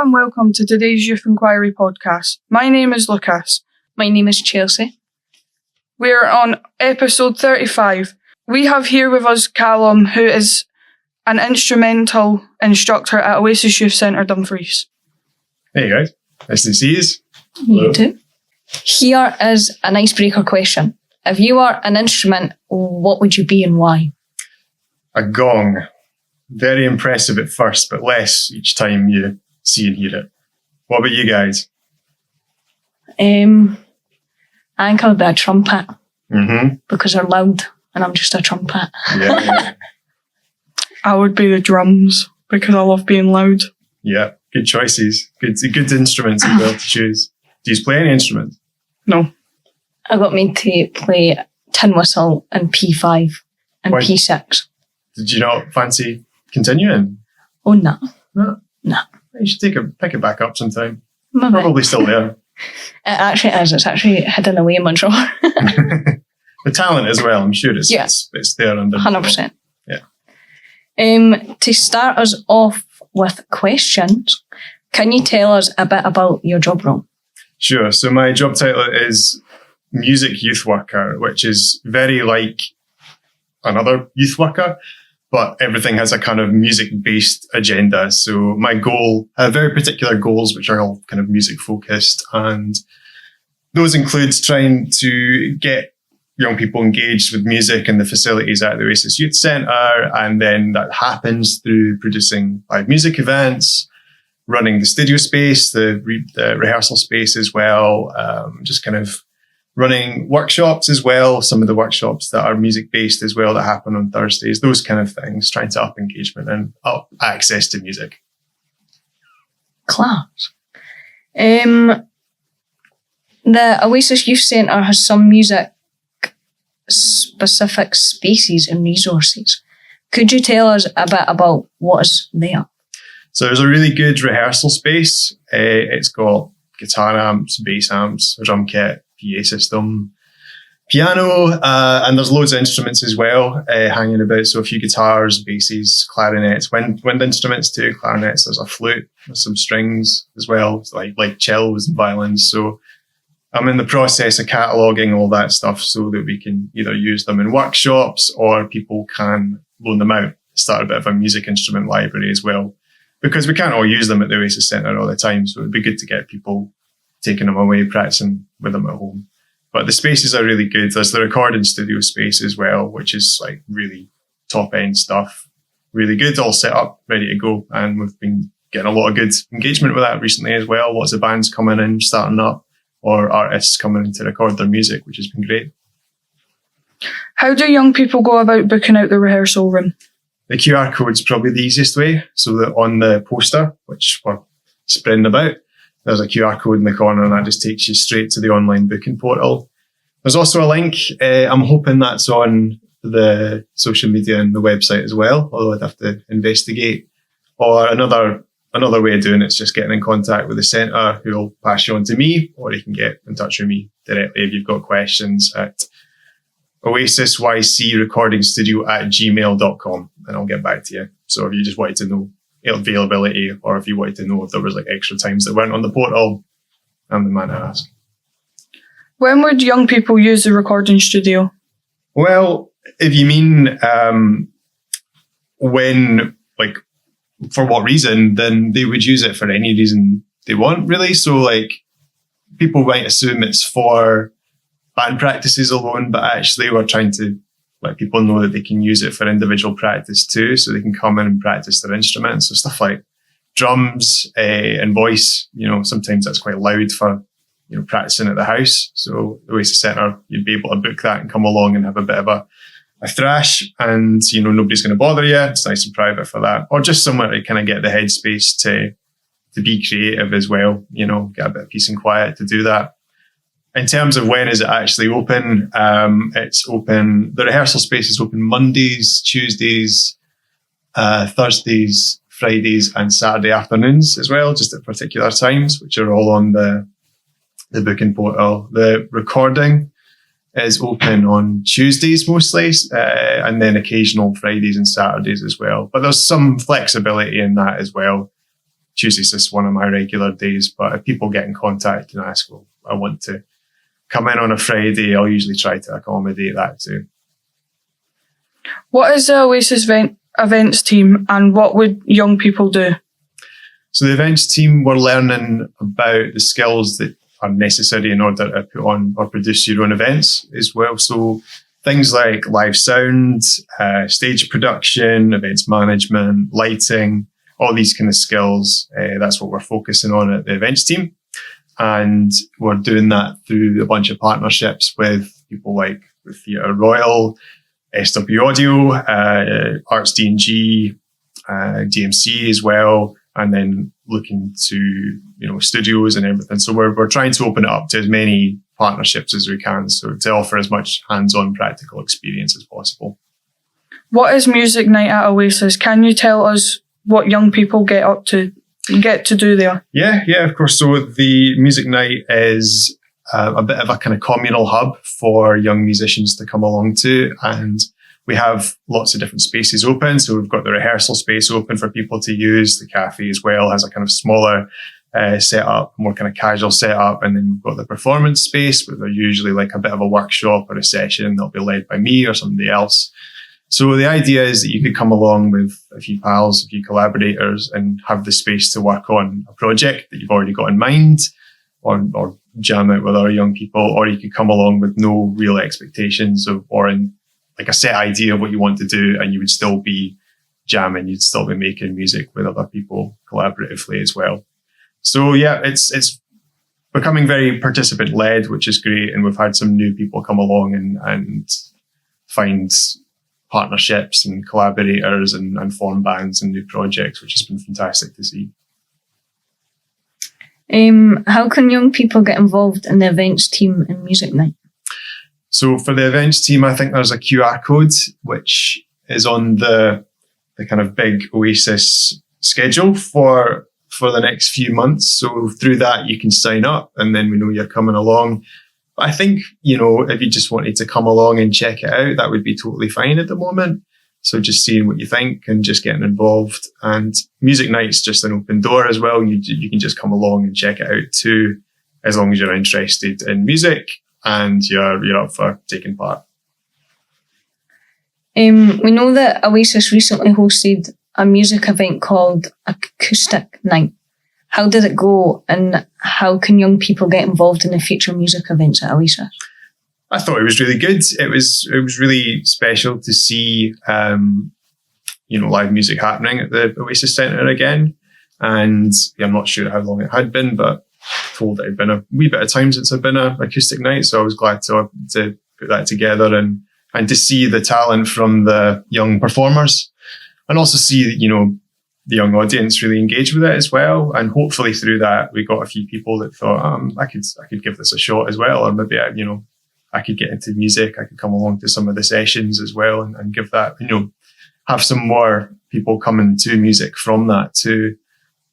and welcome to today's Youth Inquiry podcast. My name is Lucas. My name is Chelsay. We're on episode 35. We have here with us Calum, who is an instrumental instructor at Oasis Youth Centre, Dumfries. Hey guys, nice to see you. You too. Here is an icebreaker question. If you were an instrument, what would you be and why? A gong. Very impressive at first, but less each time you see and hear it. What about you guys? I think I would be a trumpet. Mm-hmm. Because they're loud and I'm just a trumpet. Yeah. I would be the drums because I love being loud. Yeah, good choices. Good instruments as well to choose. Do you play any instruments? No. I got made to play tin whistle and P5 and Why? P6. Did you not fancy continuing? Oh, no. No. No. You should pick it back up sometime. Maybe. Probably still there. It actually is. It's actually hidden away in my drawer. The talent as well, I'm sure it's there under 100%. Yeah. To start us off with questions, can you tell us a bit about your job role? Sure. So my job title is Music Youth Worker, which is very like another youth worker, but everything has a kind of music-based agenda. So my goal, I have very particular goals, which are all kind of music-focused, and those include trying to get young people engaged with music and the facilities at the Oasis Youth Centre, and then that happens through producing live music events, running the studio space, the rehearsal space as well, just kind of running workshops as well, some of the workshops that are music-based as well that happen on Thursdays, those kind of things, trying to up engagement and up access to music. Class. The Oasis Youth Centre has some music-specific spaces and resources. Could you tell us a bit about what is there? So there's a really good rehearsal space. It's got guitar amps, bass amps, a drum kit, PA system, piano, and there's loads of instruments as well hanging about. So a few guitars, basses, clarinets, wind instruments too, clarinets. There's a flute, there's some strings as well, like cellos and violins. So I'm in the process of cataloguing all that stuff so that we can either use them in workshops or people can loan them out. Start a bit of a music instrument library as well, because we can't all use them at the Oasis Centre all the time. So it'd be good to get people taking them away, practicing with them at home. But the spaces are really good. There's the recording studio space as well, which is like really top end stuff. Really good, all set up, ready to go. And we've been getting a lot of good engagement with that recently as well. Lots of bands coming in, starting up, or artists coming in to record their music, which has been great. How do young people go about booking out the rehearsal room? The QR code's probably the easiest way. So that on the poster, which we're spreading about, there's a QR code in the corner and that just takes you straight to the online booking portal. There's also a link. I'm hoping that's on the social media and the website as well, although I'd have to investigate. Or another way of doing it is just getting in contact with the centre, who will pass you on to me, or you can get in touch with me directly if you've got questions at oasisrecordingstudio@gmail.com, and I'll get back to you. So if you just wanted to know availability, or if you wanted to know if there was like extra times that weren't on the portal, I'm the man to ask. When would young people use the recording studio? Well, if you mean when, like, for what reason, then they would use it for any reason they want, really. So like, people might assume it's for band practices alone, but actually we're trying to let people know that they can use it for individual practice too, so they can come in and practice their instruments. So stuff like drums and voice, sometimes that's quite loud for, practicing at the house. So the Oasis Centre, you'd be able to book that and come along and have a bit of a thrash, and, nobody's going to bother you. It's nice and private for that. Or just somewhere to kind of get the headspace to be creative as well, get a bit of peace and quiet to do that. In terms of when is it actually open, it's open, the rehearsal space is open Mondays, Tuesdays, Thursdays, Fridays and Saturday afternoons as well, just at particular times, which are all on the booking portal. The recording is open on Tuesdays mostly, and then occasional Fridays and Saturdays as well. But there's some flexibility in that as well. Tuesday's just one of my regular days. But if people get in contact and ask, well, I want to come in on a Friday, I'll usually try to accommodate that too. What is the Oasis Events Team, and what would young people do? So the events team, we're learning about the skills that are necessary in order to put on or produce your own events as well. So things like live sound, stage production, events management, lighting, all these kind of skills. That's what we're focusing on at the events team. And we're doing that through a bunch of partnerships with people like the Theatre Royal, SW Audio, Arts D&G, DMC as well, and then looking to, studios and everything. So we're trying to open it up to as many partnerships as we can, so to offer as much hands-on practical experience as possible. What is music night at Oasis? Can you tell us what young people get to do there? Yeah, of course. So the music night is a bit of a kind of communal hub for young musicians to come along to, and we have lots of different spaces open. So we've got the rehearsal space open for people to use. The cafe as well has a kind of smaller setup, more kind of casual setup. And then we've got the performance space, where they're usually like a bit of a workshop or a session. They'll be led by me or somebody else. So the idea is that you could come along with a few pals, a few collaborators, and have the space to work on a project that you've already got in mind, or jam out with other young people, or you could come along with no real expectations or in like a set idea of what you want to do, and you would still be jamming, you'd still be making music with other people collaboratively as well. So yeah, it's becoming very participant led, which is great. And we've had some new people come along and find partnerships and collaborators and form bands and new projects, which has been fantastic to see. How can young people get involved in the events team and music night? So for the events team, I think there's a QR code, which is on the kind of big Oasis schedule for the next few months. So through that, you can sign up, and then we know you're coming along. But I think, if you just wanted to come along and check it out, that would be totally fine at the moment. So just seeing what you think and just getting involved. And music night's just an open door as well. You can just come along and check it out too, as long as you're interested in music and you're up for taking part. We know that Oasis recently hosted a music event called Acoustic Night. How did it go, and how can young people get involved in the future music events at Oasis? I thought it was really good. It was really special to see, live music happening at the Oasis Centre again. And I'm not sure how long it had been, but told it had been a wee bit of time since I'd been an acoustic night. So I was glad to put that together and to see the talent from the young performers, and also see, the young audience really engage with it as well. And hopefully through that, we got a few people that thought, I could give this a shot as well. Or maybe, I could get into music. I could come along to some of the sessions as well and give that, have some more people coming to music from that too.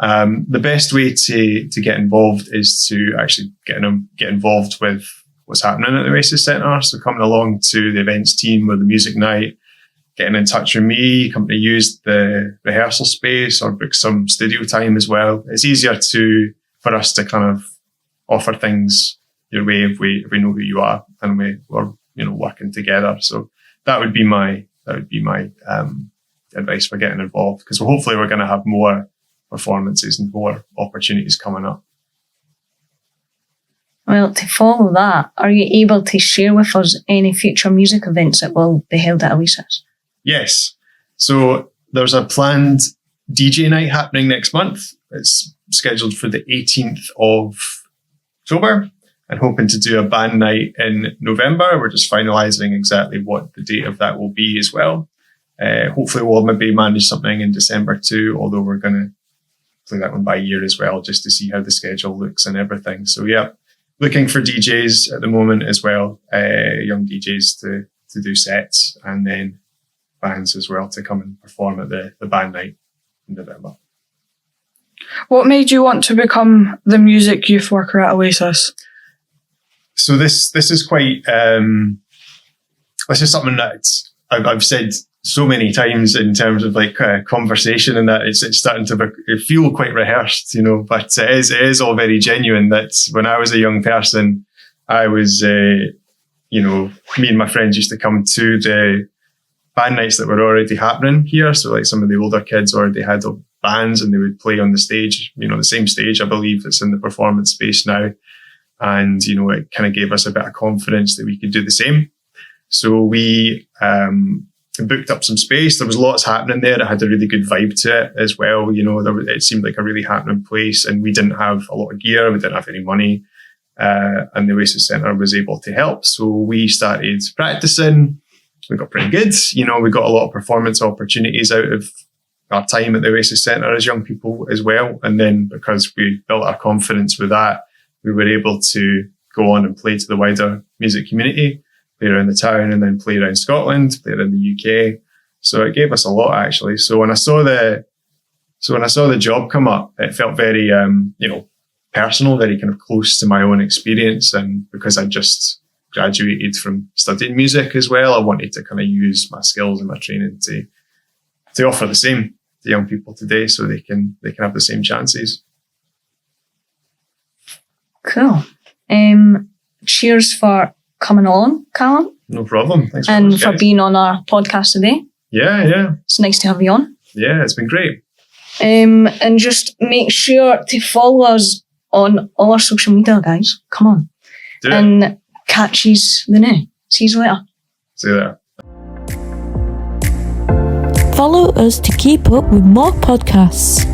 The best way to get involved is to actually get involved with what's happening at the Oasis Centre. So coming along to the events team or the music night, getting in touch with me, come to use the rehearsal space or book some studio time as well. It's easier for us to kind of offer things your way if we know who you are and we're working together. So that would be my advice for getting involved, because hopefully we're going to have more performances and more opportunities coming up. Well, to follow that, are you able to share with us any future music events that will be held at Oasis? Yes. So there's a planned DJ night happening next month. It's scheduled for the 18th of October, and hoping to do a band night in November. We're just finalising exactly what the date of that will be as well. Hopefully we'll maybe manage something in December too, although we're going to play that one by ear as well, just to see how the schedule looks and everything. So yeah, looking for DJs at the moment as well, young DJs to do sets, and then bands as well to come and perform at the band night in November. What made you want to become the music youth worker at Oasis? So this is quite this is something that I've said so many times in terms of like conversation, and that it's starting to feel quite rehearsed, but it is all very genuine. That when I was a young person, I was, me and my friends used to come to the band nights that were already happening here. So like some of the older kids already had bands and they would play on the stage, the same stage, I believe, that's in the performance space now. And, it kind of gave us a bit of confidence that we could do the same. So we booked up some space. There was lots happening there. It had a really good vibe to it as well. It seemed like a really happening place, and we didn't have a lot of gear. We didn't have any money. And the Oasis Centre was able to help. So we started practicing. We got pretty good. We got a lot of performance opportunities out of our time at the Oasis Centre as young people as well. And then because we built our confidence with that, we were able to go on and play to the wider music community, play around the town, and then play around Scotland, play around the UK. So it gave us a lot, actually. So when I saw the job come up, it felt very, personal, very kind of close to my own experience. And because I just graduated from studying music as well, I wanted to kind of use my skills and my training to offer the same to young people today, so they can have the same chances. Cool. Cheers for coming on, Calum. No problem. Thanks very and much, for guys. being on our podcast today. Yeah. It's nice to have you on. Yeah, it's been great. And just make sure to follow us on all our social media, guys. Come on. Do it. And catch yous the new. See you later. See you there. Follow us to keep up with more podcasts.